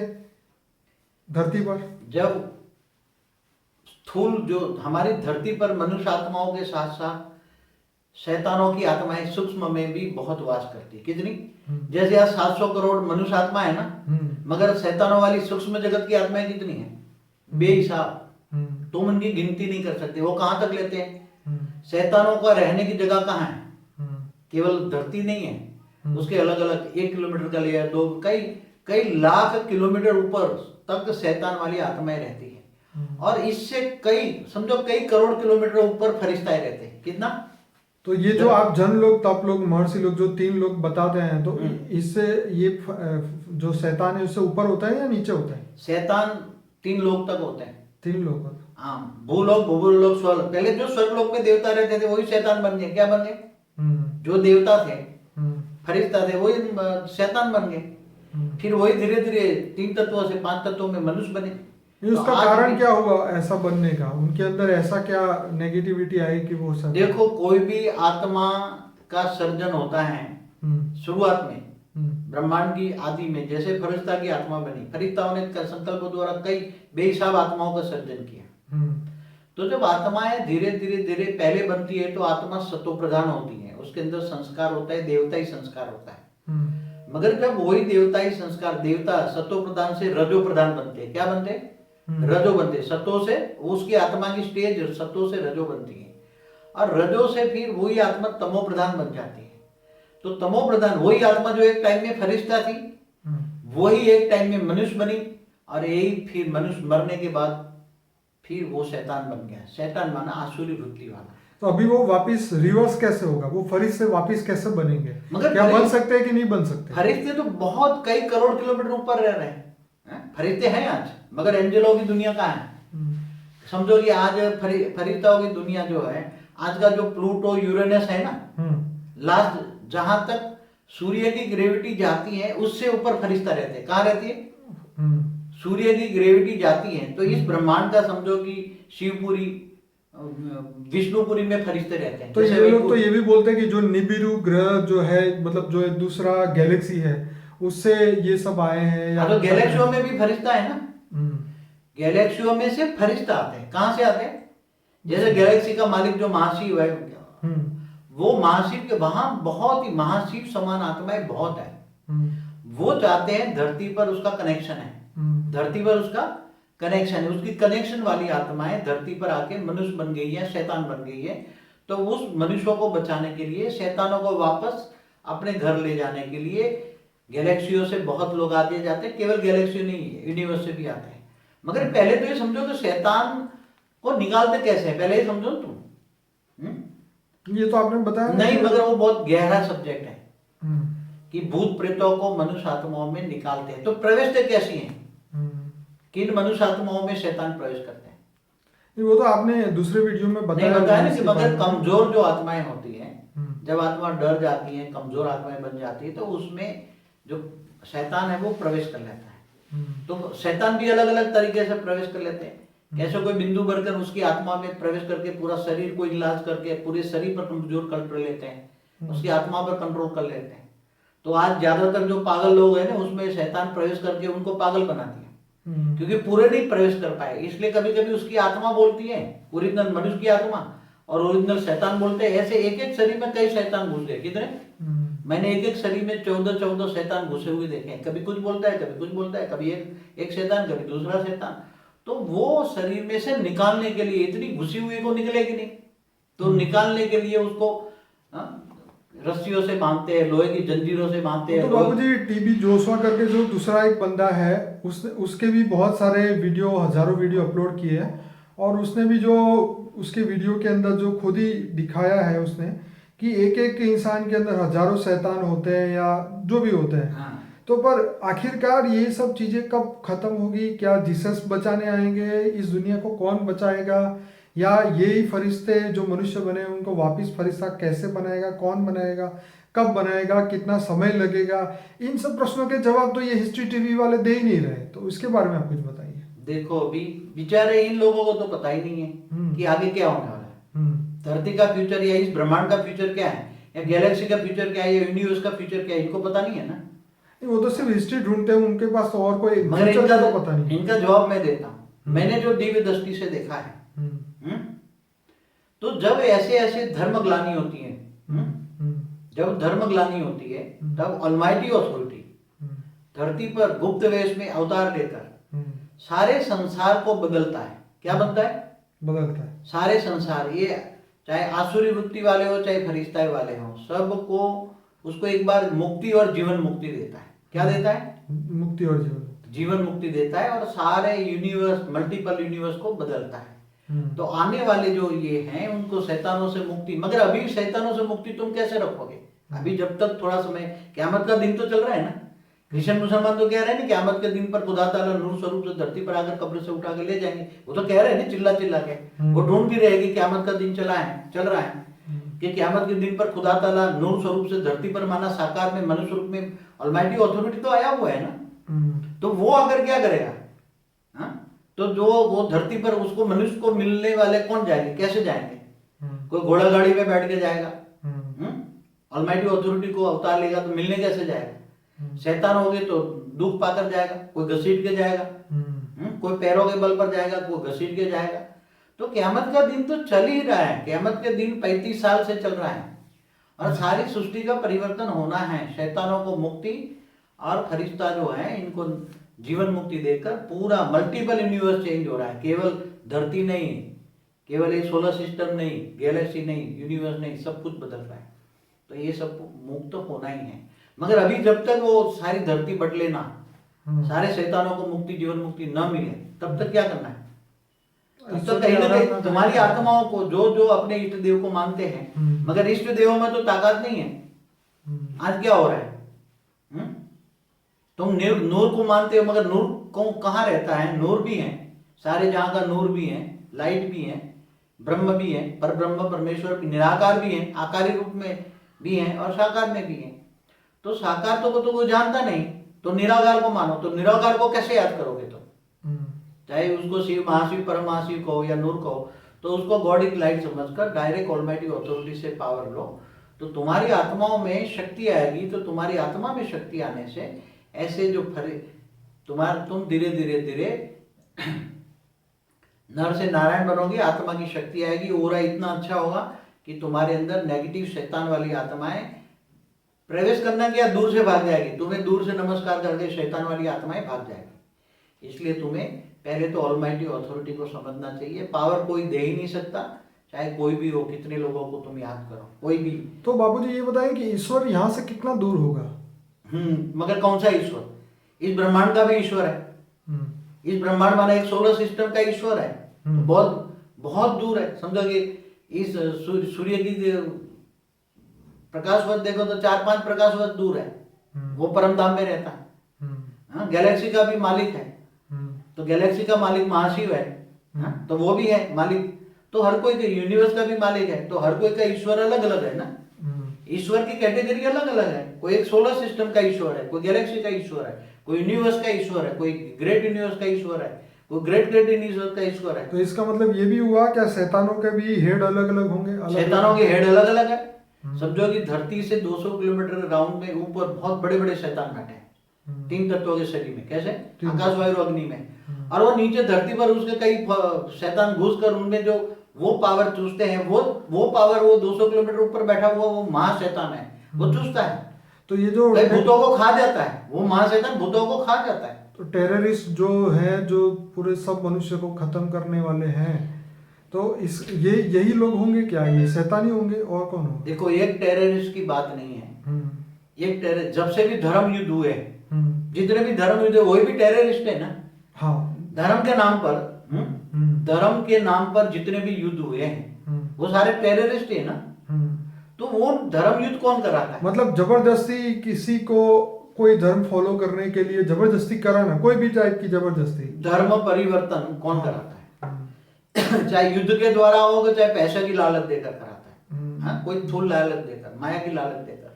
धरती पर। जब स्थूल जो हमारी धरती पर मनुष्य आत्माओं के साथ साथ शैतानों की आत्माएं सूक्ष्म में भी बहुत वास करती। कितनी? जैसे आज 700 करोड़ मनुष्य आत्मा है ना, मगर शैतानों वाली सूक्ष्म जगत की आत्माएं कितनी है? बेहिसाब, तुम उनकी गिनती नहीं कर सकते। वो कहां तक लेते हैं? शैतानों का रहने की जगह कहाँ है? केवल धरती नहीं है, उसके अलग अलग 1 किलोमीटर का लेयर, 2, कई लाख किलोमीटर ऊपर तक शैतान वाली आत्माएं रहती है। और इससे समझो कई करोड़ किलोमीटर ऊपर फरिश्ताएं रहते हैं। कितना? तो ये जो आप जन लोग, तप लोग, महर्षि लोग, जो 3 लोग बताते हैं, तो इससे ये जो शैतान है उससे ऊपर होता है या नीचे होता है? शैतान 3 लोग तक होते हैं। 3 लोग? हाँ, भूलोक, भूलोक, स्वर्ग। पहले जो स्वर्ग लोग में देवता रहते थे वही शैतान बन गए। क्या बन गए? जो देवता थे, फरिश्ता थे, वही शैतान बन गए। फिर वही धीरे धीरे 3 तत्वों से 5 तत्वों में मनुष्य बने। उसका कारण क्या हुआ ऐसा बनने का? उनके अंदर ऐसा क्या नेगेटिविटी आई कि वो सब? देखो, कोई भी आत्मा का सर्जन होता है शुरुआत में, ब्रह्मांड की आदि में। जैसे फरिश्ता की आत्मा बनी, फरिश्ताओं ने संकल्प द्वारा कई बेहिसाब आत्माओं का सर्जन किया। तो जब आत्माएं धीरे धीरे धीरे पहले बनती है तो आत्मा सतो प्रधान होती है, उसके अंदर संस्कार होता है, देवताई संस्कार होता है। मगर जब वही देवताई संस्कार, देवता सतो प्रधान से रजो प्रधान बनते हैं। क्या बनते हैं? रजो बनते। सतो से उसकी आत्मा की स्टेज सतो से रजो बनती है, और रजो से फिर वही आत्मा तमो प्रधान बन जाती है। तो तमो प्रधान वही आत्मा जो एक टाइम में फरिश्ता थी, वही एक टाइम में मनुष्य बनी, और यही फिर मनुष्य मरने के बाद फिर वो शैतान बन गया। शैतान माना आसुरी वृत्ति वाला। तो अभी वो वापस रिवर्स कैसे होगा? वो फरिश्ते वापस कैसे बनेंगे? मगर क्या बन सकते हैं कि नहीं बन सकते? फरिश्ते तो बहुत कई करोड़ किलोमीटर ऊपर रह रहे हैं। फरिश्ते हैं आज, मगर एंजलों की दुनिया कहाँ है? समझो कि आज फरिश्ताओं की दुनिया जो है, आज का जो प्लूटो यूरेनस है ना, लास्ट जहां तक सूर्य की ग्रेविटी जाती है उससे ऊपर फरिश्ता रहते हैं। कहाँ रहती है? सूर्य की ग्रेविटी जाती है तो इस ब्रह्मांड का समझो कि शिवपुरी, विष्णुपुरी में फरिश्ते रहते हैं। तो ये लोग तो ये भी बोलते हैं कि जो निबिरू ग्रह जो है, मतलब जो दूसरा गैलेक्सी है, उससे ये सब आए हैं। या तो गैलेक्सियों में भी फरिश्ता है ना, गैलेक्सियों में से फरिश्ता आते हैं। कहां से आते हैं? जैसे गैलेक्सी का मालिक जो महाशिव है, वो महाशिव के वहां बहुत ही महाशिव समान आत्माएं बहुत है। वो चाहते हैं धरती पर उसका कनेक्शन है, धरती पर उसका कनेक्शन है, उसकी कनेक्शन वाली आत्माएं धरती पर आके मनुष्य बन गई है, शैतान बन गई है। तो उस मनुष्यों को बचाने के लिए, शैतानों को वापस अपने घर ले जाने के लिए गैलेक्सियों से बहुत लोग आते जाते हैं। केवल गैलेक्सी नहीं, यूनिवर्स से भी आते हैं। मगर पहले तो ये समझो कि शैतान को निकालते कैसे है, पहले ये समझो तुम। ये तो आपने बताया नहीं, मगर वो बहुत गहरा सब्जेक्ट है कि भूत प्रेतों को मनुष्य आत्माओं में निकालते हैं। तो प्रविष्टि कैसी है? किन मनुष्य आत्माओं में शैतान प्रवेश करते हैं? वो तो आपने दूसरे वीडियो में बताया ना कि मगर कमजोर जो आत्माएं होती हैं, जब आत्मा डर जाती है, कमजोर आत्माएं बन जाती है, तो उसमें जो शैतान है वो प्रवेश कर लेता है। तो शैतान भी अलग अलग तरीके से प्रवेश कर लेते हैं। कैसे कोई बिंदु भरकर उसकी आत्मा में प्रवेश करके पूरा शरीर को इलाज करके पूरे शरीर पर कमजोर कर लेते हैं, उसकी आत्मा पर कंट्रोल कर लेते हैं। तो आज ज्यादातर जो पागल लोग हैं ना, उसमें शैतान प्रवेश करके उनको पागल बना दिया, क्योंकि पूरे नहीं प्रवेश कर पाए। इसलिए कभी कभी उसकी आत्मा बोलती है, ओरिजिनल मनुष्य की आत्मा, और ओरिजिनल शैतान बोलते हैं। ऐसे एक एक शरीर में कई शैतान घुस गए। कितने? मैंने एक एक शरीर में 14 शैतान घुसे हुए देखे हैं। कभी कुछ बोलता है, कभी कुछ बोलता है, कभी एक शैतान, कभी दूसरा शैतान। तो वो शरीर में से निकालने के लिए, इतनी घुसी हुई को निकलेगी नहीं, तो निकालने के लिए उसको रस्सियों से बांधते हैं, लोहे की जंजीरों से बांधते हैं। तो बाबूजी टीबी जोशुआ करके जो दूसरा एक बंदा है, उसके भी बहुत सारे वीडियो, हजारों वीडियो अपलोड किए हैं, और उसने भी जो उसके वीडियो के अंदर जो खुद ही दिखाया है उसने कि एक एक इंसान के अंदर हजारों शैतान होते हैं या जो भी होते हैं। हाँ। तो पर आखिरकार ये सब चीजें कब खत्म होगी? क्या जीसस बचाने आएंगे? इस दुनिया को कौन बचाएगा? या यही फरिश्ते जो मनुष्य बने उनको वापस फरिश्ता कैसे बनाएगा? कौन बनाएगा? कब बनाएगा? कितना समय लगेगा? इन सब प्रश्नों के जवाब तो ये हिस्ट्री टीवी वाले दे ही नहीं रहे। तो इसके बारे में आप कुछ बताइए। देखो, अभी बेचारे इन लोगों को तो पता ही नहीं है कि आगे क्या होने वाला है। धरती का फ्यूचर या इस ब्रह्मांड का फ्यूचर क्या है, या गैलेक्सी का फ्यूचर क्या है, या यूनिवर्स का फ्यूचर क्या है, इनको पता नहीं है ना। वो तो सिर्फ हिस्ट्री ढूंढते हैं, उनके पास तो और कोई मगर फ्यूचर का तो पता नहीं। इनका जवाब मैं देता हूँ। मैंने जो दिव्य दृष्टि से देखा है, तो जब ऐसे ऐसे धर्मग्लानि होती है, जब धर्मग्लानि होती है, तब ऑलमाइटी अथॉरिटी धरती पर गुप्त वेश में अवतार लेकर सारे संसार को बदलता है। क्या बनता है? बदलता है सारे संसार, ये चाहे आसुरी वृत्ति वाले हो चाहे फरिश्ता वाले हो, सबको उसको एक बार मुक्ति और जीवन मुक्ति देता है। क्या देता है? मुक्ति और जीवन मुक्ति देता है, और सारे यूनिवर्स, मल्टीपल यूनिवर्स को बदलता है। तो आने वाले जो ये हैं उनको शैतानों से मुक्ति। मगर अभी शैतानों से मुक्ति तुम कैसे रखोगे? अभी जब तक थोड़ा समय, क़यामत का दिन तो चल रहा है ना। क्रिश्चियन मुसलमान तो कह रहे हैं ना, क़यामत के दिन पर खुदा ताला नूर स्वरूप से धरती पर आकर कब्र से उठा के ले जाएंगे। वो तो कह रहे हैं ना चिल्ला चिल्ला के, वो ढूंढ भी रहेगी क़यामत का दिन चल रहा है कि क़यामत के दिन पर खुदा ताला नूर स्वरूप से धरती पर, माना साकार में, मनुष्य रूप में, ऑलमाइटी अथॉरिटी तो आया हुआ है ना। तो वो अगर क्या करेगा, तो जो वो धरती पर उसको मनुष्य को मिलने वाले कौन जाएंगे, कैसे जाएंगे? कोई घोड़ा गाड़ी में बैठ के जाएगा, ऑलमाइटी अथॉरिटी को अवतार लेगा तो मिलने कैसे जाएगा? शैतान हो गए तो दुख पाकर जाएगा, कोई घसीट के जाएगा, कोई पैरों के बल पर जाएगा, कोई घसीट के जाएगा। तो क़यामत का दिन तो चल ही रहा है। क़यामत के दिन 35 साल से चल रहा है, और सारी सृष्टि का परिवर्तन होना है। शैतानों को मुक्ति और फरिश्ता जो है इनको जीवन मुक्ति देकर पूरा मल्टीपल यूनिवर्स चेंज हो रहा है। केवल धरती नहीं, केवल एक सोलर सिस्टम नहीं, गैलेक्सी नहीं, यूनिवर्स नहीं, सब कुछ बदल रहा है। तो ये सब मुक्त होना ही है। मगर अभी जब तक वो सारी धरती बदले ना, सारे शैतानों को मुक्ति, जीवन मुक्ति न मिले, तब तक क्या करना है? तब तक कहीं ना कहीं तुम्हारी आत्माओं को, जो जो अपने इष्ट देव को मानते हैं, मगर इष्ट देवों में तो ताकत नहीं है। आज क्या हो रहा है? तुम नूर को मानते हो, मगर नूर को कहाँ रहता है? नूर भी है, सारे जहां का नूर भी है, लाइट भी है, ब्रह्म भी है, पर ब्रह्म परमेश्वर निराकार भी है, आकारी रूप में भी है और साकार में भी है। तो साकार तो कोई जानता नहीं, तो निराकार को मानो। तो निराकार को कैसे याद करोगे? तो चाहे उसको शिव, महाशिव, परम महाशिव कहो या नूर कहो, तो उसको गॉड इज लाइट समझकर डायरेक्ट ऑलमाइटी अथॉरिटी से पावर लो, तो तुम्हारी आत्माओं में शक्ति आएगी। तो तुम्हारी आत्मा में शक्ति आने से ऐसे जो तुम धीरे धीरे धीरे नर से नारायण बनोगे, आत्मा की शक्ति आएगी, ओरा इतना अच्छा होगा कि तुम्हारे अंदर नेगेटिव शैतान वाली आत्माएं प्रवेश करना क्या, दूर से भाग जाएगी। तुम्हें दूर से नमस्कार करके शैतान वाली आत्माएं भाग जाएगी। इसलिए तुम्हें पहले तो ऑलमाइटी अथॉरिटी को समझना चाहिए। पावर कोई दे ही नहीं सकता, चाहे कोई भी हो, कितने लोगों को तुम याद करो, कोई भी। तो बाबूजी ये बताएं कि ईश्वर यहाँ से कितना दूर होगा? मगर कौन सा ईश्वर? इस ब्रह्मांड का भी ईश्वर है। इस ब्रह्मांड माना एक सोलर सिस्टम का ईश्वर है, बहुत बहुत दूर है। समझो कि इस सूर्य की प्रकाश वर्ष देखो तो 4-5 प्रकाश वर्ष दूर है, वो परम धाम में रहता है। गैलेक्सी का भी मालिक है, तो गैलेक्सी का मालिक महाशिव है, तो वो भी है मालिक। तो हर कोई के यूनिवर्स का भी मालिक है, तो हर कोई का ईश्वर अलग अलग है ना। ईश्वर की कैटेगरी अलग अलग है। कोई एक सोलर सिस्टम का ईश्वर है, कोई गैलेक्सी का ईश्वर है, कोई यूनिवर्स का ईश्वर है, कोई ग्रेट यूनिवर्स का ईश्वर है, कोई ग्रेट ग्रेट यूनिवर्स का ईश्वर है। तो इसका मतलब ये भी हुआ क्या शैतानों के भी हेड अलग अलग होंगे? शैतानों के हेड अलग अलग है। समझो कि धरती से 200 किलोमीटर राउंड में ऊपर बहुत बड़े बड़े शैतान बैठे हैं 3 तत्वों के शरीर में। कैसे? आकाश वायु अग्नि में। और वो नीचे धरती पर उसके कई शैतान घुस कर उनमें जो वो पावर चूसते हैं, वो पावर, वो 200 किलोमीटर ऊपर बैठा हुआ वो महाशैतान है, वो चूसता है। तो ये जो कई भूतों को खा जाता है, वो महाशैतान भूतों को खा जाता है। तो टेररिस्ट जो है, जो पूरे सब मनुष्य को खत्म करने वाले हैं, तो इस यही लोग होंगे क्या? ये शैतानी होंगे और कौन होंगे? देखो, एक टेररिस्ट की बात नहीं है। एक टेरर जब से भी धर्म युद्ध हुए, जितने भी धर्म युद्ध, वही भी टेररिस्ट है ना। हाँ, धर्म के नाम पर, धर्म के नाम पर जितने भी युद्ध हुए हैं वो सारे टेररिस्ट है ना। तो वो धर्म युद्ध कौन कराता है? मतलब जबरदस्ती किसी को कोई धर्म फॉलो करने के लिए जबरदस्ती कराना, कोई भी टाइप की जबरदस्ती। धर्म परिवर्तन कौन कराता है? चाहे युद्ध के द्वारा होगा, चाहे पैसे की लालच देकर कराता है। हाँ, कोई थूल लालच देकर, माया की लालच देकर।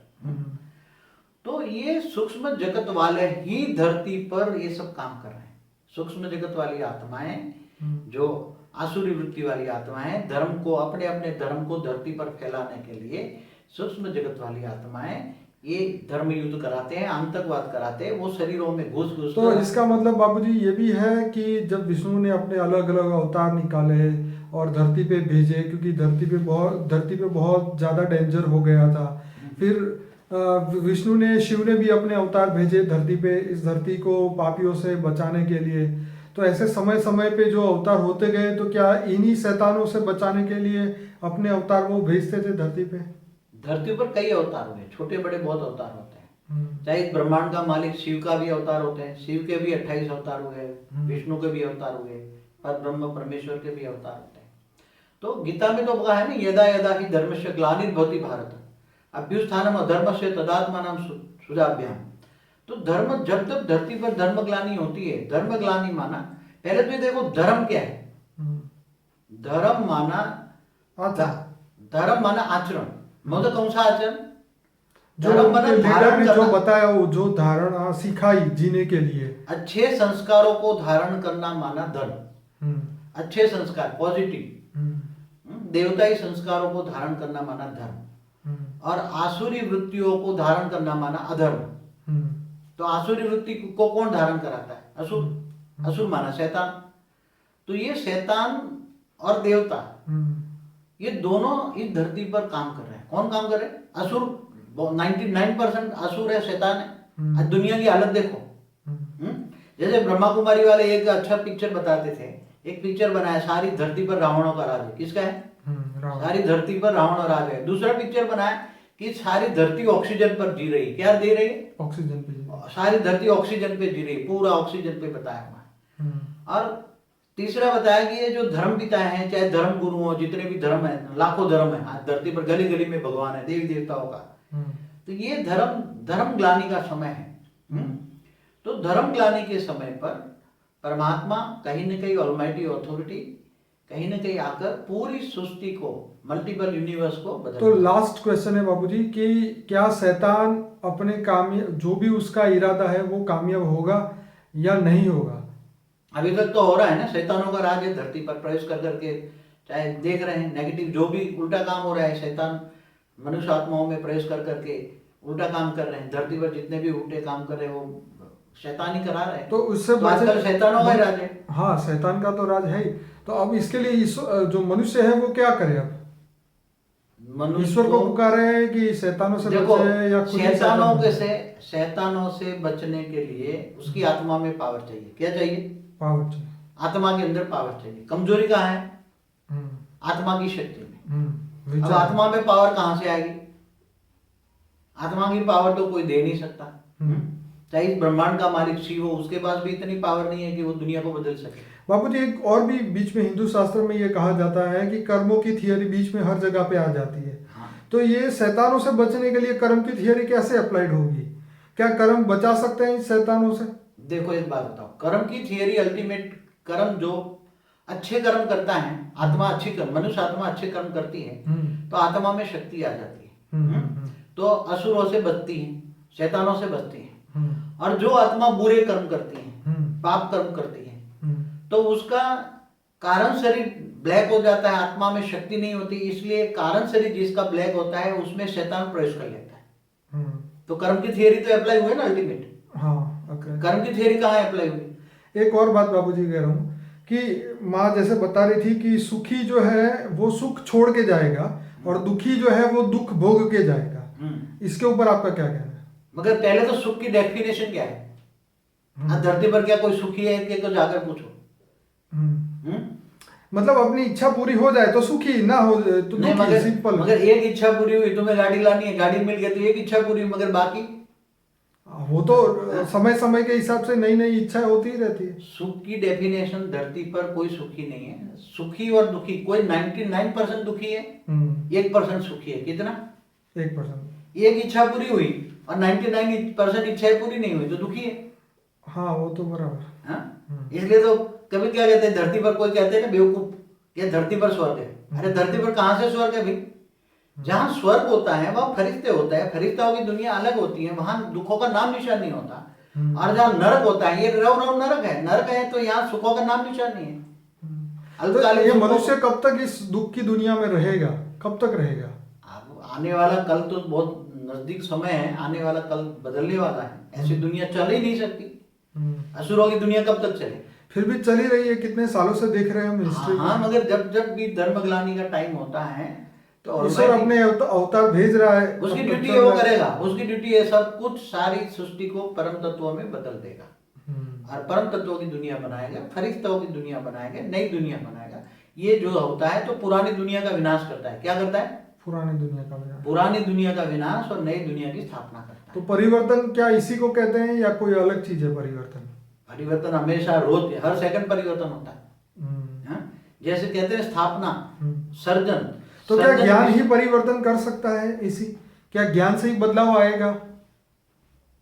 तो ये सूक्ष्म जगत वाले ही धरती पर ये सब काम कर रहे हैं। सूक्ष्म जगत वाली आत्माएं, जो आसुरी वृत्ति वाली आत्माएं, धर्म को, अपने अपने धर्म को धरती पर फैलाने के लिए सूक्ष्म जगत वाली आत्माएं ये धर्म युद्ध कराते हैं, आतंकवाद कराते हैं, वो शरीरों में घुस घुस। तो इसका मतलब बाबूजी ये भी है कि जब विष्णु ने अपने अलग अलग अवतार निकाले और धरती पे भेजे, क्योंकि धरती पे बहुत ज्यादा डेंजर हो गया था, फिर विष्णु ने, शिव ने भी अपने अवतार भेजे धरती पे, इस धरती को पापियों से बचाने के लिए। तो ऐसे समय समय पे जो अवतार होते गए, तो क्या इन्हीं शैतानों से बचाने के लिए अपने अवतार वो भेजते थे धरती पे? धरती पर कई अवतार हुए, छोटे बड़े बहुत अवतार होते हैं। चाहे इस ब्रह्मांड का मालिक शिव का भी अवतार होते हैं, शिव के भी 28 अवतार हुए, विष्णु के भी अवतार हुए, पर ब्रह्म परमेश्वर के भी अवतार होते हैं। तो गीता में तो कहा है ना, यदा यदा ही धर्मस्य ग्लानिर्भवति भारत अभ्युत्थानम् अधर्मस्य तदात्मानं सुजाभ्याम। तो धर्म, जब तक धरती पर धर्म ग्लानि होती है, धर्म ग्लानि माना, पहले तो ये देखो धर्म क्या है। धर्म माना आचरण, मतलब कौन सा आचरण? जो लीडर ने जो बताया, वो जो धारणा सिखाई जीने के लिए, अच्छे संस्कारों को धारण करना माना धर्म। अच्छे संस्कार, पॉजिटिव देवताई संस्कारों को धारण करना माना धर्म, और आसुरी वृत्तियों को धारण करना माना अधर्म। तो आसुरी वृत्ति को कौन धारण कराता है? असुर। असुर माना शैतान। तो ये शैतान और देवता, ये दोनों इस धरती पर काम कर रहे हैं। कौन काम कर रहे हैं? असुर। 99% असुर है, शैतान है। आज दुनिया की हालत देखो। जैसे ब्रह्मा कुमारी वाले एक अच्छा पिक्चर बताते थे, एक पिक्चर बनाया, सारी धरती पर रावणों का राज है। किसका है? सारी धरती पर रावण और राज है। दूसरा पिक्चर बनाया कि सारी धरती ऑक्सीजन पर जी रही। क्या दे रही है? ऑक्सीजन पे। सारी धरती ऑक्सीजन पे जी रही, पूरा ऑक्सीजन पे बताया हुआ है। और तीसरा बताया कि ये जो धर्म पिता हैं, चाहे धर्म गुरु हो, जितने भी धर्म है, लाखों धर्म है आज धरती पर, गली गली में भगवान है, देवी देवताओं का। तो ये धर्म ग्लानि का समय है। तो धर्म ग्लानि के समय पर परमात्मा कहीं न कहीं ऑलमाइटी ऑथोरिटी कहीं न कहीं आकर पूरी सृष्टि को, मल्टीपल यूनिवर्स को बदल। तो लास्ट क्वेश्चन है बाबूजी कि क्या शैतान अपने जो भी उसका इरादा है वो कामयाब होगा या नहीं होगा? अभी तक तो हो रहा है ना, शैतानों का राज है धरती पर, प्रवेश कर करके, चाहे देख रहे हैं नेगेटिव जो भी उल्टा काम हो रहा है, शैतान मनुष्य आत्माओं में प्रवेश कर करके उल्टा काम कर रहे हैं। धरती पर जितने भी उल्टे काम कर रहे हैं वो शैतान ही करा रहे हैं। तो उससे आजकल शैतानों का राज है। हाँ, शैतान का तो राज है ही। तो अब इसके लिए जो मनुष्य है वो क्या करे? अब ईश्वर को पुकारे है कि शैतानों से बचे, या शैतानों से बचने के लिए उसकी आत्मा में पावर चाहिए। क्या चाहिए? पावर चाहिए। आत्मा के अंदर पावर चाहिए। कमजोरी कहाँ है? आत्मा की शक्ति में। अब आत्मा में पावर कहाँ से आएगी? आत्मा की पावर तो कोई दे नहीं सकता। चाहे इस ब्रह्मांड का मालिक शिव हो, उसके पास भी इतनी पावर नहीं है कि वो दुनिया को बदल सके। बाबूजी, एक और भी बीच में हिंदू शास्त्र में ये कहा जाता है कि कर्मों की थियरी बीच में हर जगह पे आ जाती है। तो ये शैतानों से बचने के लिए कर्म की थियरी कैसे अप्लाइड होगी? क्या कर्म बचा सकते हैं इन शैतानों से? देखो, एक बात बताओ, कर्म की थियरी अल्टीमेट कर्म, जो अच्छे कर्म करता है, आत्मा अच्छी कर्म, मनुष्य आत्मा अच्छे कर्म करती है तो आत्मा में शक्ति आ जाती है। तो असुरों से बचती है, शैतानों से बचती है। और जो आत्मा बुरे कर्म करती है, पाप कर्म करती है, तो उसका कारण शरीर ब्लैक हो जाता है, आत्मा में शक्ति नहीं होती, इसलिए कारण शरीर जिसका ब्लैक होता है उसमें शैतान प्रवेश कर लेता है। तो कर्म की थियरी तो अप्लाई हुई ना अल्टीमेट। हाँ, okay। कर्म की थियरी कहाँ अप्लाई हुई? एक और बात बाबूजी कह रहा हूँ कि माँ जैसे बता रही थी कि सुखी जो है वो सुख छोड़ के जाएगा और दुखी जो है वो दुख भोग के जाएगा। इसके ऊपर आपका क्या कहना है? मगर पहले तो सुख की डेफिनेशन क्या है? धरती पर क्या कोई सुखी है कि तो जाकर पूछो। मतलब अपनी इच्छा पूरी हो जाए तो सुखी, ना हो तो नहीं, दुखी, सिंपल। मगर एक इच्छा पूरी हुई, तुम्हें गाड़ी लानी है, गाड़ी मिल गई तो एक इच्छा पूरी हुई, मगर बाकी वो तो समय समय के हिसाब से नई नई इच्छाएं होती ही रहती है। सुख की डेफिनेशन धरती पर कोई सुखी नहीं है। सुखी और दुखी, कोई 99% दुखी है, 1% सुखी है। कितना? 1%। एक इच्छा पूरी हुई और 99% इच्छाएं पूरी नहीं हुई तो दुखी है। हाँ, वो तो बराबर। हाँ, इसलिए तो कभी क्या कहते हैं धरती पर, कोई कहते हैं ना बेवकूफ, ये धरती पर स्वर्ग है। अरे धरती पर कहाँ से स्वर्ग है भाई? जहाँ स्वर्ग होता है वहाँ फरिश्ते होता है, फरिश्ताओं की दुनिया अलग होती है, वहां दुखों का नाम निशान नहीं होता। और जहाँ नरक होता है, ये रव रव नरक है, नरक है, तो यहाँ सुखों का नाम निशान नहीं है। तो ये मनुष्य कब तक इस दुख की दुनिया में रहेगा, कब तक रहेगा? आने वाला कल तो बहुत नजदीक समय है, आने वाला कल बदलने वाला है। ऐसी दुनिया चल ही नहीं सकती। असुरों की दुनिया कब तक चले? फिर भी चल ही रही है, कितने सालों से देख रहे हैं हम हिस्ट्री। हाँ, मगर जब जब भी धर्मग्लानी का टाइम होता है तो ईश्वर अपने अवतार भेज रहा है, उसकी ड्यूटी है, वो करेगा। उसकी ड्यूटी है सब कुछ, सारी सृष्टि को परम तत्वों में बदल देगा और परम तत्वों की दुनिया बनाएगा, फरिश्तों की दुनिया बनाएगा, नई दुनिया बनाएगा। ये जो होता है तो पुरानी दुनिया का विनाश करता है। क्या करता है? पुरानी दुनिया का विनाश। पुरानी दुनिया का विनाश और नई दुनिया की स्थापना करता है। तो परिवर्तन क्या इसी को कहते हैं या कोई अलग चीज है परिवर्तन? परिवर्तन हमेशा रोज, हर सेकंड परिवर्तन होता है। जैसे कहते हैं स्थापना, सर्जन। तो क्या ज्ञान ही परिवर्तन कर सकता है? इसी क्या ज्ञान से ही बदलाव आएगा?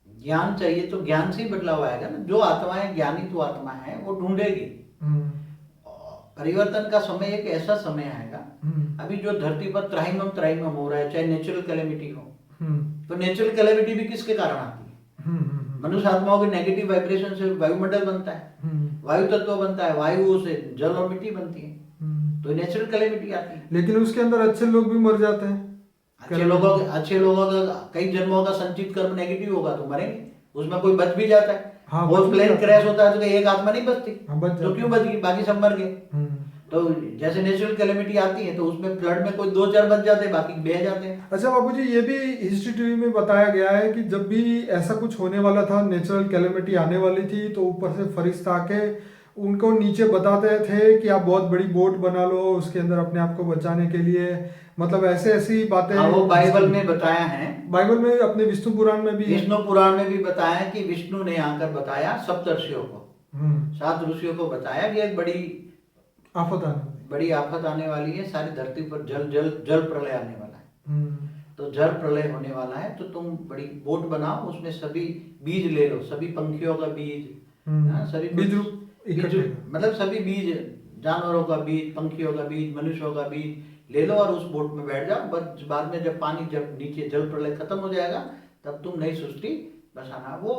ज्ञान चाहिए तो ज्ञान से ही बदलाव आएगा ना। जो आत्माएं ज्ञानी तो आत्मा है वो ढूंढेगी। परिवर्तन का समय एक ऐसा समय आएगा, अभी जो धरती पर त्राहिमाम त्राहिमाम हो रहा है, चाहे नेचुरल कैलेमिटी हो, तो नेचुरल कैलेमिटी भी किसके कारण आती है? मनुष्य आत्माओं के नेगेटिव वाइब्रेशन से वायुमंडल बनता है, वायु तत्व बनता है, वायु से जल और मिट्टी बनती है, तो नेचुरल कैलेमिटी आती है। लेकिन उसके अंदर अच्छे लोग भी मर जाते हैं। अच्छे लोगों का कई जन्मों का संचित कर्म नेगेटिव होगा तो मरेंगे, उसमें कोई बच भी जाता है। हाँ, वो प्लेन क्रैश होता है तो एक आत्मा नहीं बचती। तो क्यों बच गई? बाकी सब मर गए। तो जैसे नेचुरल कैलेमिटी आती है तो उसमें फ्लड में कोई 2-4 बच जाते हैं, बाकी बह जाते हैं। अच्छा बाबूजी, ये भी हिस्ट्री टीवी में बताया गया है कि जब भी ऐसा कुछ होने वाला था, नेचुरल कैलेमिटी आने वाली थी, तो ऊपर से फरिश्ता आके उनको नीचे बताते थे कि आप बहुत बड़ी बोट बना लो उसके अंदर अपने आप को बचाने के लिए। मतलब ऐसे ऐसी बातें वो बाइबल में बताया है। बाइबल में, अपने विष्णु पुराण में भी, विष्णु पुराण में भी बताया कि विष्णु ने आकर बताया सप्तर्षियों को, 7 ऋषियों को बताया कि एक बड़ी आफत आने वाली है, सारी धरती पर जल प्रलय आने वाला है। तो जल प्रलय होने वाला है तो तुम बड़ी बोट बनाओ, उसमें सभी बीज ले लो, सभी पंखियों का बीज, सभी बीज, मतलब सभी बीज, जानवरों का बीज, पंखियों का बीज, मनुष्यों का बीज ले लो और उस बोट में बैठ जाओ। बस बाद में जब पानी, जब नीचे जल प्रलय खत्म हो जाएगा तब तुम नई सृष्टि बसाना। वो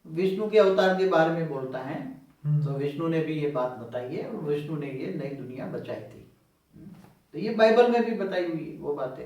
विष्णु के अवतार के बारे में बोलता है। तो विष्णु ने भी ये बात बताई है और विष्णु ने ये नई दुनिया बचाई थी। तो ये बाइबल में भी बताई हुई वो बातें।